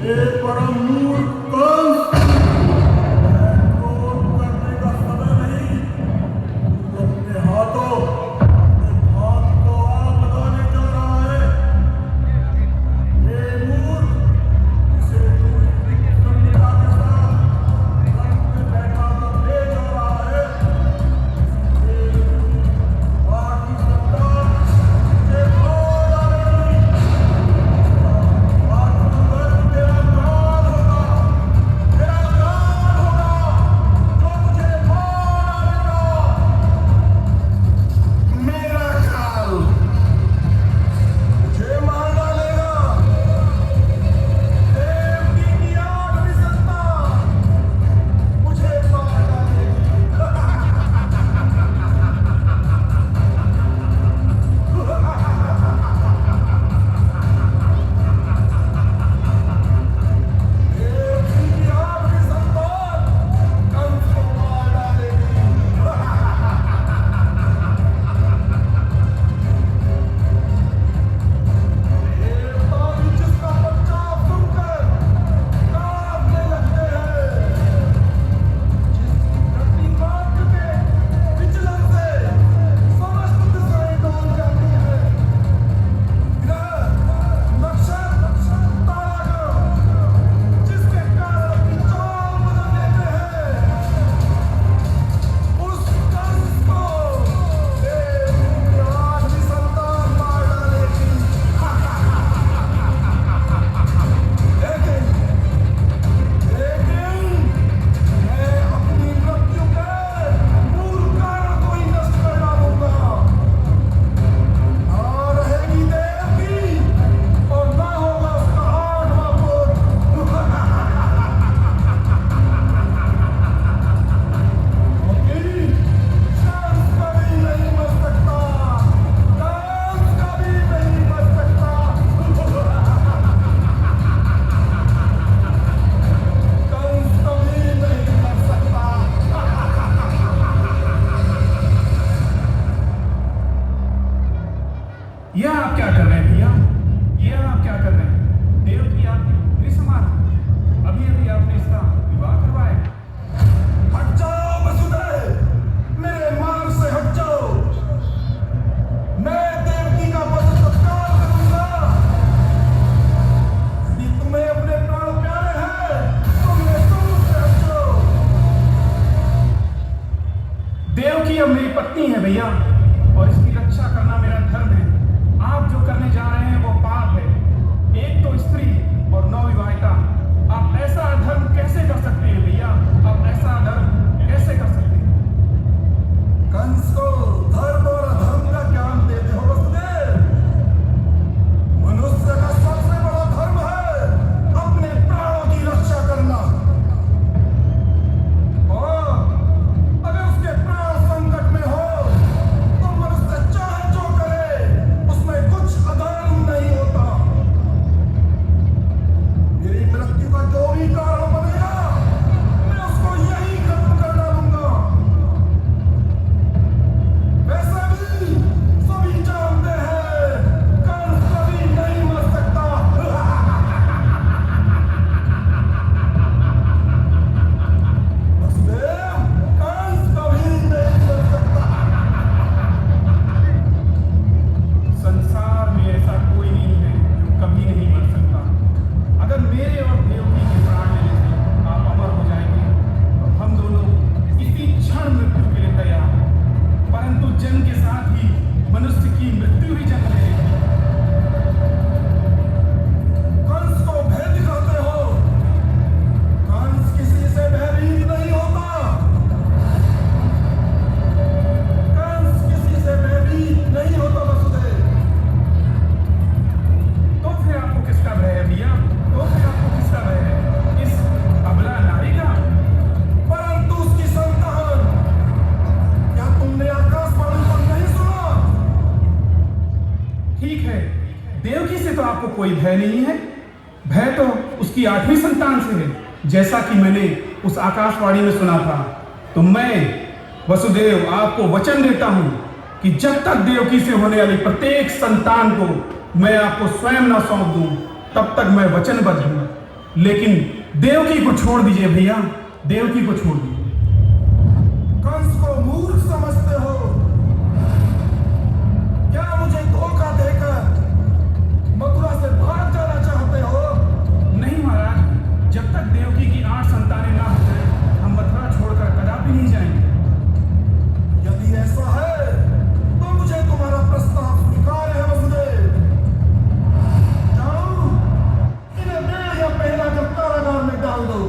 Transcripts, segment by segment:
हे परम मूर्ख कंस, क्रोध करने का समय नहीं। तू अपने हाथों अपने हाथ को आग लगाने जा रहा है। हे मूर्ख, इसे तू इतनी प्रसन्नता के साथ रथ में बैठा कर ले जा रहा है। हे बाहर की संतान तुझे मार डालेगी। आज मगर तेरा काल होगा, तेरा काल होगा, जो तुझे मार डालेगा। मेरा काल मुझे मार डालेगा। देवकी की आठवीं संतान मुझे मार देवकी की आठवीं संतान कंस को मार डालेगी। देवता भी जिसका प्रताप सुनकर कांपने लगते हैं। जिसकी प्रतिमात्र के विचलन से समस्त दिशाएं डोल जाती हैं। ग्रह, नक्षत्र, तारागण जिसके कारण अपनी चाल बदल लेते हैं, उस कंस को देवकी की आठवीं संतान मार डालेगी। लेकिन मैं अपनी मृत्यु के मूल कारण को ही नष्ट कर डालूंगा। ना रहेगी देवकी और ना होगा उसका आठवां पुत्र। क्योंकि कंस कभी नहीं मर सकता, कंस कभी नहीं मर सकता, कंस कभी नहीं मर सकता। यह आप क्या कर रहे हैं भैया? यह आप क्या कर रहे हैं? देव की आपकी पुत्री समान अभी अभी आपने इसका विवाह करवाया। हट जाओ वसुदेव, मेरे मार्ग से हट जाओ। मैं देवकी का पद सत्कार करूंगा। यदि तुम्हें अपने प्राण प्यारे हैं तो मेरे दूर से हट जाओ। देव की अब मेरी पत्नी है भैया, और इसकी रक्षा करना मेरा धर्म है। आप जो करने जा रहे हैं वो पाप है। एक तो स्त्री और नवविवाहिता। आप ऐसा अधर्म कैसे कर सकते हैं भैया? आप ऐसा अधर्म कैसे कर सकते हैं? कंस को धर्म और अधर्म का ज्ञान देते हो वसुदेव। मनुष्य का सबसे बड़ा धर्म है अपने प्राणों की रक्षा करना। और अगर उसके प्राण संकट में हो तो मनुष्य चाहे जो करे, उसमें कुछ अधर्म नहीं होता। मेरी मृत्यु का जो भी कारण बनेगा, मैं उसको यही खत्म कर डालूंगा। वैसे भी सभी जानते हैं कंस कभी नहीं मर सकता। वसुदेव, कंस कभी नहीं मर सकता। संसार में ऐसा कोई नहीं है जो कभी नहीं मर सकता। अगर मेरे और देवकी के प्राण लेने से आप अमर हो जाएंगे तो हम दोनों इसी क्षण मृत्यु के लिए तैयार हैं। परंतु जन्म के साथ ही मनुष्य की मृत्यु ही जन्म लेगी। कंस को भय दिखाते हो। कंस किसी से भयभीत नहीं होता। कंस किसी से भयभीत नहीं होता वसुदेव। तो फिर आपको किसका भय है भैया? तो फिर आपको किसका भय है? इस अबला नारी का? परंतु उसकी संतान, क्या तुमने आकाशवाणी को नहीं सुना? ठीक है, देवकी से तो आपको कोई भय नहीं है। भय तो उसकी आठवीं संतान से है, जैसा कि मैंने उस आकाशवाणी में सुना था। तो मैं वसुदेव आपको वचन देता हूं कि जब तक देवकी से होने वाली प्रत्येक संतान को मैं आपको स्वयं न सौंप दूं, तब तक मैं वचनबद्ध हूं। लेकिन देवकी को छोड़ दीजिए भैया, देवकी को छोड़ दीजिए। कंस को मूर्ख समझते हो? क्या मुझे धोखा देकर मथुरा से भाग जाना चाहते हो? नहीं महाराज, जब तक देवकी की 8 संतानें ना हो जाए, हम मथुरा छोड़कर कदापि नहीं जाएंगे। यदि ऐसा है तो मुझे तुम्हारा प्रस्ताव स्वीकार है वसुदेव। जाओ, इन्हें बेल या पहला जब कारागार में डाल दो।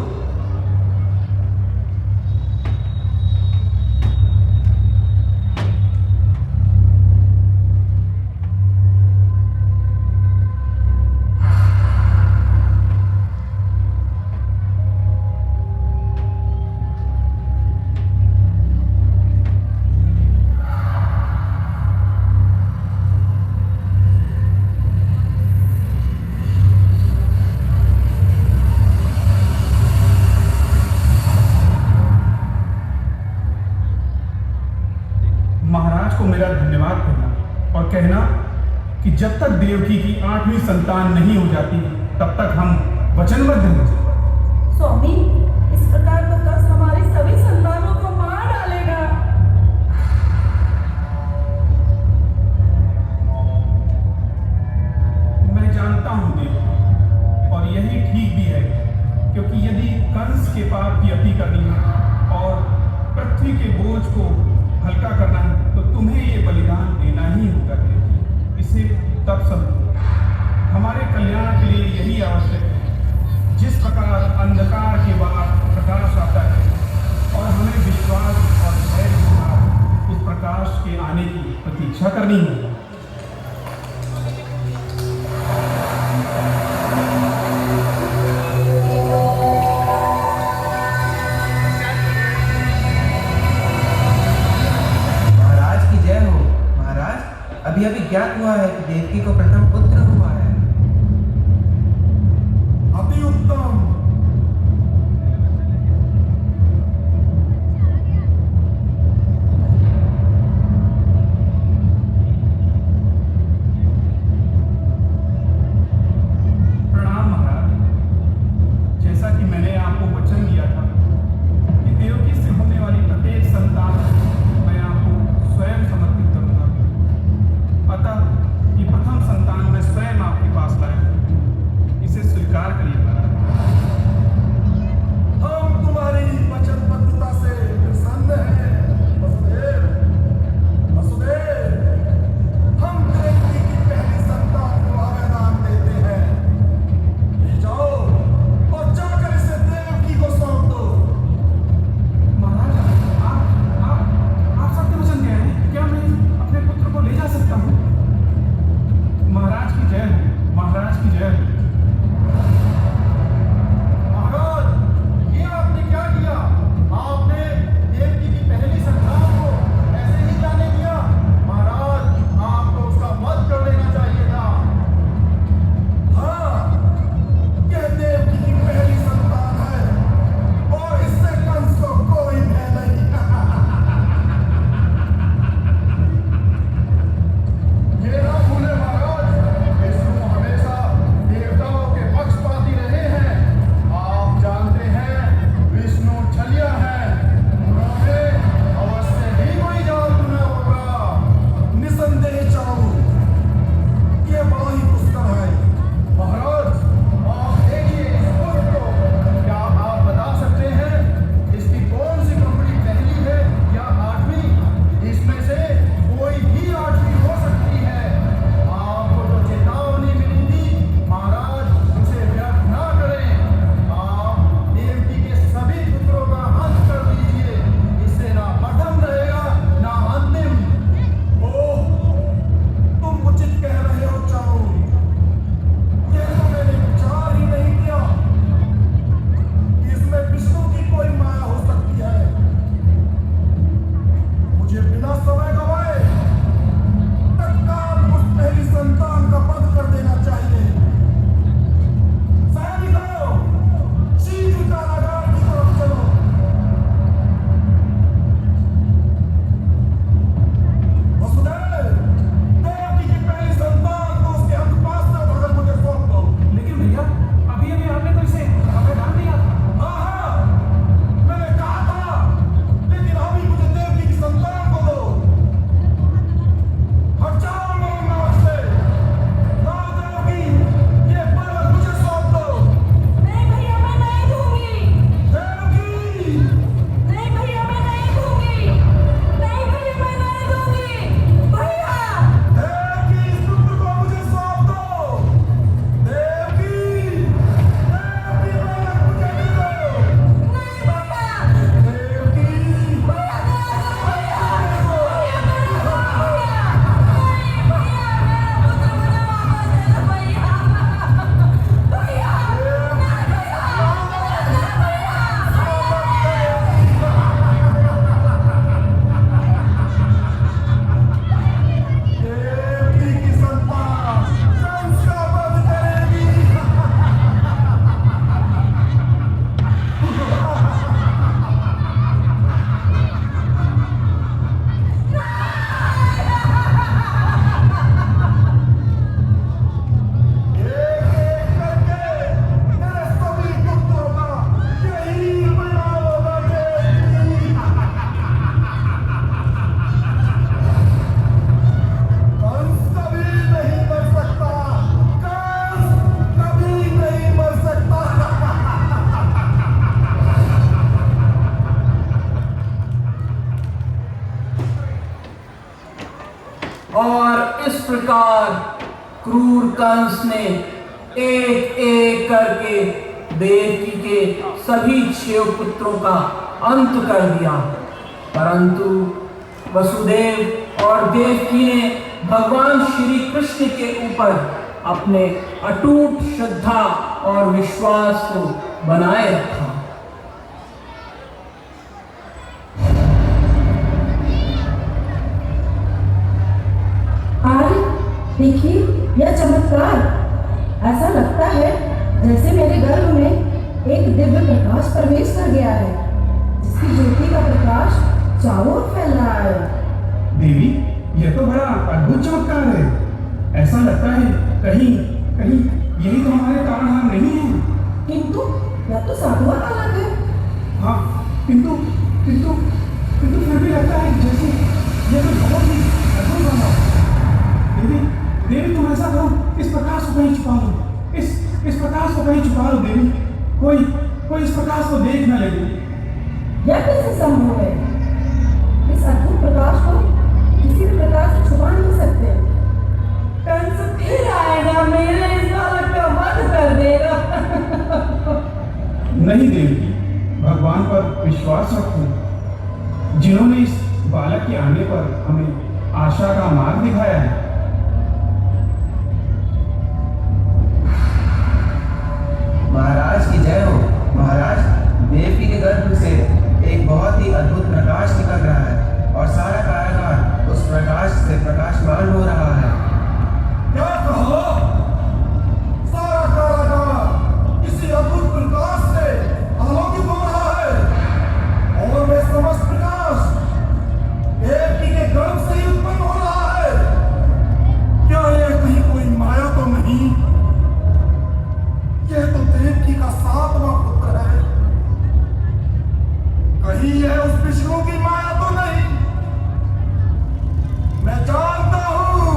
महाराज को मेरा धन्यवाद करना और कहना कि जब तक देवकी की 8वीं संतान नहीं हो जाती, तब तक हम वचनबद्ध हैं। स्वामी, इस प्रकार तो कंस हमारी सभी संतानों को मार डालेगा। मैं जानता हूं देवकी, और यही ठीक भी है, क्योंकि यदि कंस के पाप की अति करनी है और पृथ्वी के बोझ को हल्का करना है, तो तुम्हें ये बलिदान देना ही होगा देवकी। इसे तब समझो, हमारे कल्याण के लिए यही आवश्यक है। जिस प्रकार अंधकार के बाद प्रकाश आता है और हमें विश्वास और धैर्य के साथ उस प्रकाश के आने की प्रतीक्षा करनी है। अभी अभी ज्ञात हुआ है कि देवकी को प्रथम पुत्र हुआ है। अति उत्तम। प्रणाम महाराज। जैसा कि मैंने आपको वचन दिया था कि देवकी से होने वाली प्रत्येक संतान मैं आपको स्वयं समर्पित करूंगा। अतः ये प्रथम संतान में प्रकार क्रूर कंस ने एक एक करके देवकी के सभी 6 पुत्रों का अंत कर दिया, परंतु वसुदेव और देवकी ने भगवान श्री कृष्ण के ऊपर अपने अटूट श्रद्धा और विश्वास को बनाए रखा। आर्य, देखिए यह चमत्कार। ऐसा लगता है जैसे मेरे गर्भ में एक दिव्य प्रकाश प्रवेश कर गया है, जिसकी ज्योति का प्रकाश चारों ओर फैल रहा है। देवी, यह तो बड़ा अद्भुत चमत्कार है। ऐसा लगता है कहीं कहीं यही तो हमारे तारणहार नहीं है। किंतु यह तो साधुआ अलग है। हाँ, किंतु किंतु किंतु फिर भी लगता है जैसे यह तो बहुत ही अद्भुत बना। देवी, देवी तुम ऐसा करो, इस प्रकाश को कहीं छुपा लो। इस प्रकाश को कहीं छुपा लो देवी। कोई इस प्रकाश को देख न लगे। यह कैसे संभव है? इस अद्भुत प्रकाश को किसी भी प्रकार से छुपा नहीं सकते। कंस फिर आएगा, मेरे इस बालक का वध कर देगा। नहीं देवी, भगवान पर विश्वास रखो, जिन्होंने इस बालक के आने पर हमें आशा का मार्ग दिखाया है। महाराज की जय हो। महाराज, देवकी के गर्भ से एक बहुत ही अद्भुत प्रकाश निकल रहा है और सारा कारागार उस प्रकाश से प्रकाशमान हो रहा है। क्या कहा? सारा कारागार किसी अद्भुत प्रकाश से आलोकित हो रहा है और वे समस्त प्रकाश देवकी के गर्भ से ही उत्पन्न हो रहा है। क्या यह कहीं कोई माया तो नहीं? यह तो देवकी का 7वां पुत्र है। कहीं यह उस विष्णु की माया तो नहीं? मैं जानता हूं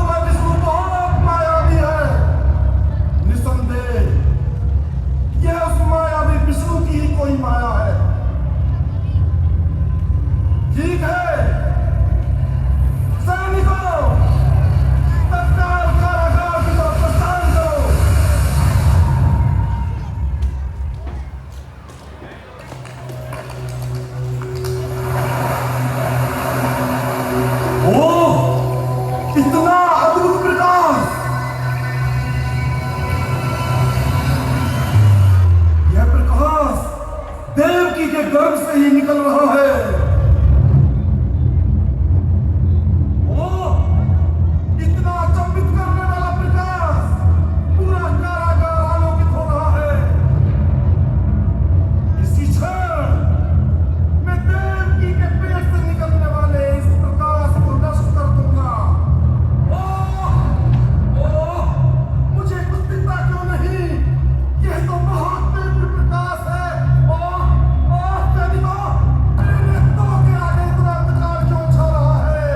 वह विष्णु बहुत मायावी है। निसंदेह यह उस मायावी विष्णु की ही कोई माया है। ठीक है सैनिकों, तत्काल कारागार की तरफ प्रस्थान करो। इतना अद्भुत प्रकाश! यह प्रकाश देवकी के गर्भ से ही निकल रहा है। इतना अचंभित करने वाला प्रकाश! पूरा कारागार आलोकित हो रहा है। इसी क्षण मैं देवकी के पेट से निकलने वाले इस प्रकाश को नष्ट कर दूंगा। मुझे कुछ दिखता क्यों नहीं? यह तो बहुत दिव्य प्रकाश है। सैनिकों, मेरे नेत्रों के आगे इतना अंधकार क्यों छा रहा है?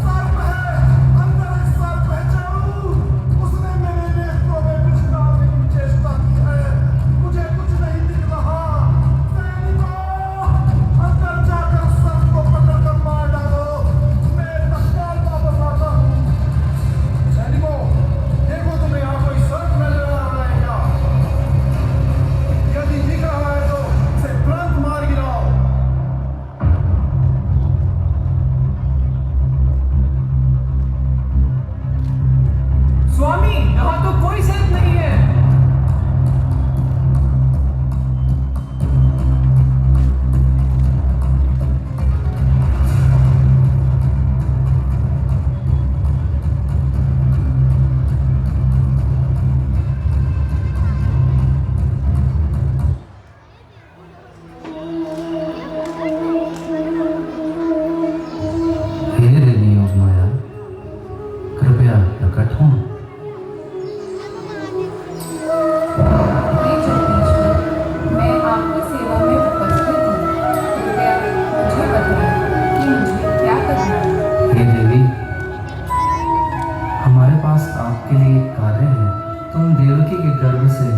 सर्प है, अंदर एक सर्प है जरूर। उसने मेरे नेत्रों में विष डालने की चेष्टा की है। मुझे कुछ नहीं दिख रहा। सैनिकों, अंदर जाकर सर्प को पकड़कर मार डालो। मैं तत्काल वापस आता हूँ। सैनिकों, देखो तुम्हें यहाँ कोई सर्प नजर आ रहा है क्या? यदि दिख रहा है तो उसे तुरंत मार गिराओ। स्वामी, यहाँ तो कोई सर्प नहीं है। हे देवी योग माया, कृपया प्रकट हो। मैं आपकी सेवा में उपस्थित हूँ। कृपया मुझे बताएं कि मुझे क्या करना है। हे देवी, हमारे पास आपके लिए एक कार्य है। तुम देवकी के गर्भ से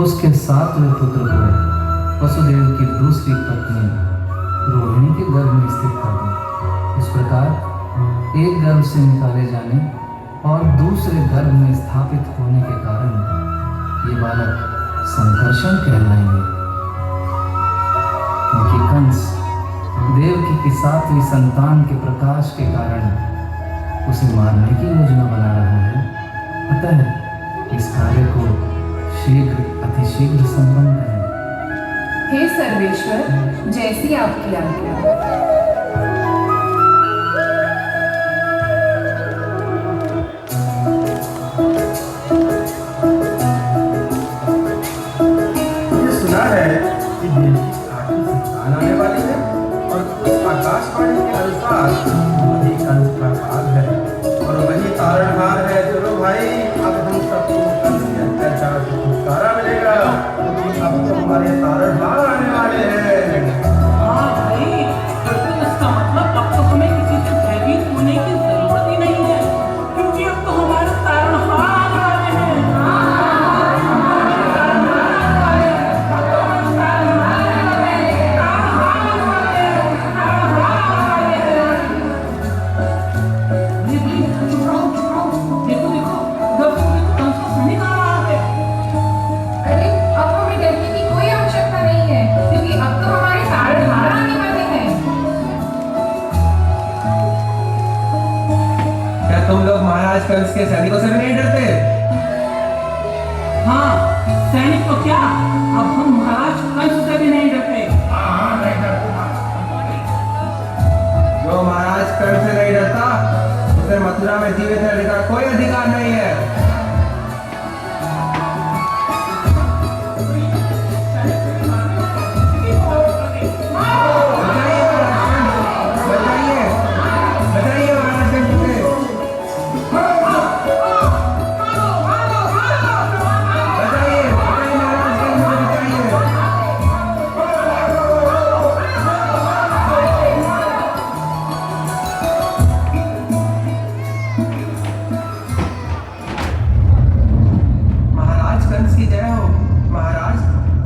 उसके 7वें पुत्र को वसुदेव की दूसरी पत्नी रोहिणी के गर्भ में स्थित कर दी। इस प्रकार एक गर्भ से निकाले जाने और दूसरे गर्भ में स्थापित होने के कारण ये बालक संकर्षण कहलाएंगे, क्योंकि कंस देवकी की 7वीं संतान के प्रकाश के कारण उसे मारने की योजना बना रहा है। अतः इस कार्य को शीघ्र अतिशीघ्र संपन्न करें। हे सर्वेश्वर, जैसी आपकी आज्ञा। मुझे सुना है कि देव की 8वीं संतान आने वाली है और उस आकाशवाणी के अनुसार वही कंस का काल है और वही तारणहार है। चलो भाई, अब हम सबको कंस के अत्याचार से छुटकारा मिलेगा, क्योंकि अब तो हमारे तारणहार आने वाले हैं। हाँ भाई, तो इसका मतलब अब तो हमें किसी से भयभीत होने की जरूरत ही नहीं है, क्योंकि अब तो हमारे तारणहार आ रहे हैं। देखो देखो, कंस का सैनिक आ रहा है। अरे अब हमें डरने की कोई आवश्यकता नहीं है, क्योंकि अब तो हमारे तारणहार आने वाले हैं। क्या तुम लोग महाराज कंस के सैनिकों से भी नहीं डरते? हाँ, सैनिक तो क्या, अब हम महाराज कंस से भी नहीं डरते। जो महाराज कंस से नहीं डरता उसे मथुरा में जीवित रहने का कोई अधिकार नहीं है। बताइए बताइए महाराज कंस से। बताइए बताइए महाराज कंस से बताइए। महाराज कंस की जय हो। महाराज,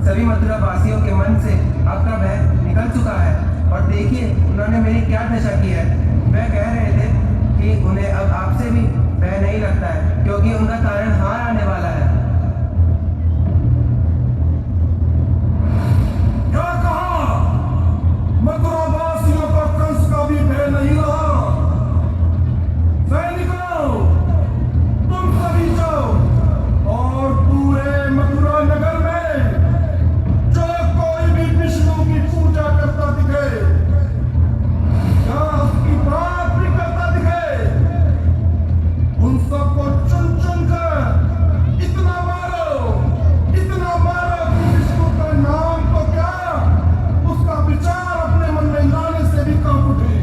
सभी मथुरा वासियों के मन से आपका भय निकल चुका है और देखिए उन्होंने मेरी क्या दशा की है। वह कह रहे थे कि उन्हें अब आपसे भी भय नहीं लगता है, क्योंकि उनका तारणहार आने वाला है। क्या कहा? मथुरा वासियों को कंस का भी भय नहीं रहा। सैनिकों, तुम सभी जाओ और पूरे मथुरा नगर में जो कोई भी विष्णु की पूजा करता दिखे या उसकी बात भी करता दिखे, उन सबको चुन चुन कर इतना मारो कि विष्णु का नाम तो क्या, उसका विचार अपने मन में लाने से भी कांप उठे।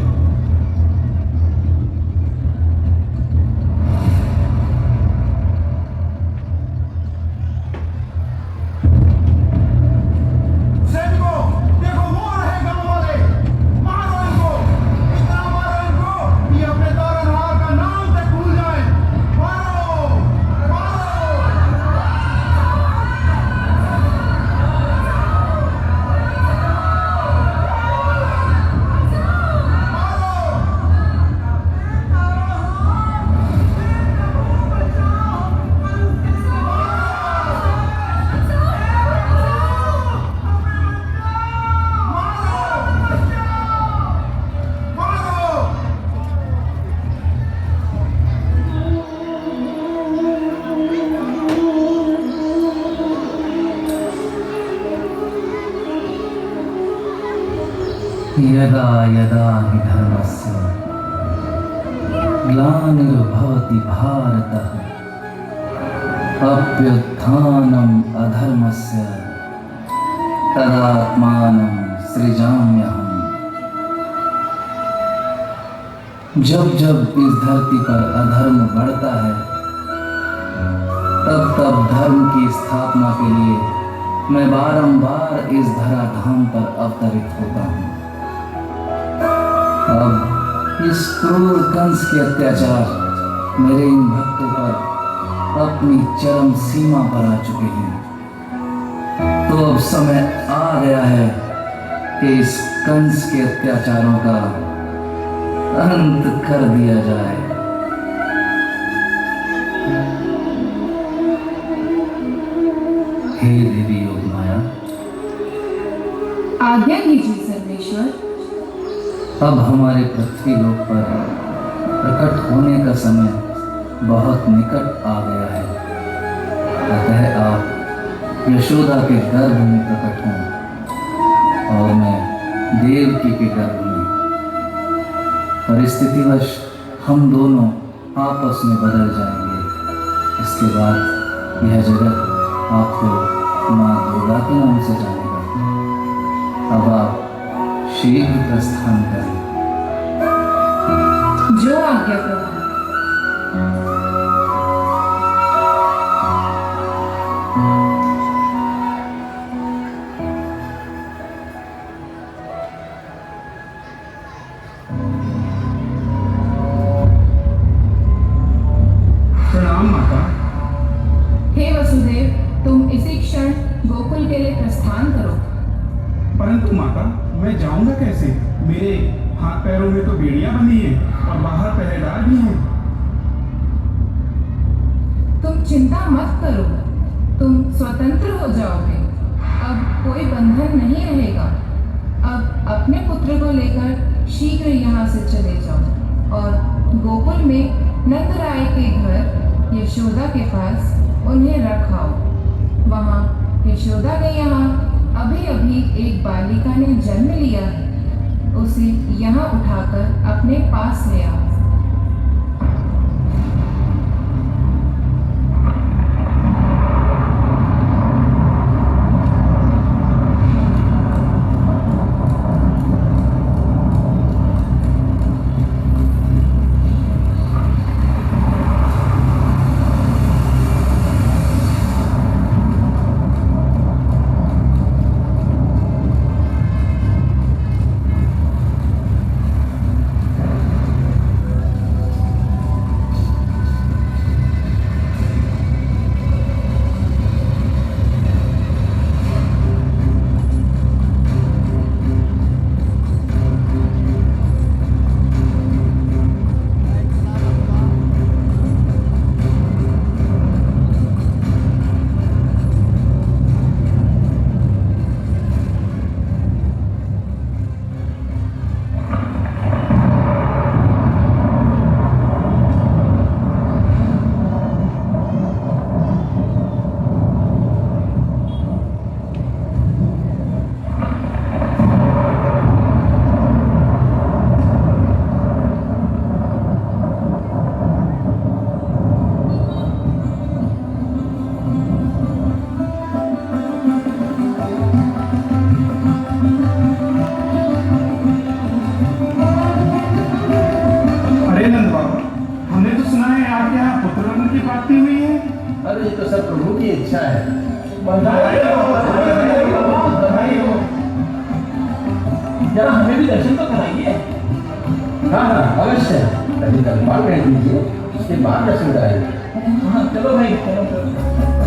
सैनिकों, देखो वो रहे गांव वाले, मारो इनको, इतना मारो इनको कि अपने तारणहार का नाम तक भूल जाए। मारो मारो। यदा यदा हि धर्मस्य ग्लानिर्भवति भारतः अभ्युत्थानम् अधर्मस्य तदात्मानं सृजाम्यहम्। जब जब इस धरती पर अधर्म बढ़ता है, तब तब धर्म की स्थापना के लिए मैं बारंबार इस धराधाम पर अवतरित होता हूँ। अब इस क्रूर कंस के अत्याचार मेरे इन भक्तों पर अपनी चरम सीमा पर आ चुके हैं। तो तो अब समय आ गया है कि इस कंस के अत्याचारों का अंत कर दिया जाए। हे देवी योगमाया, आज्ञा कीजिए सर्वेश्वर। अब हमारे पृथ्वी लोक पर प्रकट होने का समय बहुत निकट आ गया है। अतः आप यशोदा के गर्भ में प्रकट हों और मैं देवकी के गर्भ में। परिस्थितिवश हम दोनों आपस में बदल जाएंगे। इसके बाद यह जगत आपको माँ दुर्गा के नाम से जानेगा। अब आप शीघ्र प्रस्थान करें। जो आज्ञा प्रभु। प्रणाम माता। हे वसुदेव, तुम इसी क्षण गोकुल के लिए प्रस्थान करो। परंतु माता, मैं जाऊंगा कैसे? मेरे हाथ पैरों में तो बेड़ियां बंधी हैं और बाहर पहरेदार भी हैं। तुम चिंता मत करो, तुम स्वतंत्र हो जाओगे। अब कोई बंधन नहीं रहेगा। अब अपने पुत्र को लेकर शीघ्र यहाँ से चले जाओ और गोकुल में नंदराय के घर यशोदा के पास उन्हें रखाओ। वहाँ यशोदा के यहाँ अभी अभी एक बालिका ने जन्म लिया है। उसे यहाँ उठाकर अपने पास ले आओ। अरे ये तो सब प्रभु की इच्छा है। जरा हमें भी दर्शन तो कराइए। हाँ हाँ अवश्य, अभी दरबार भेज दीजिए, उसके बाद दर्शन कराइए। हाँ चलो भाई चलो।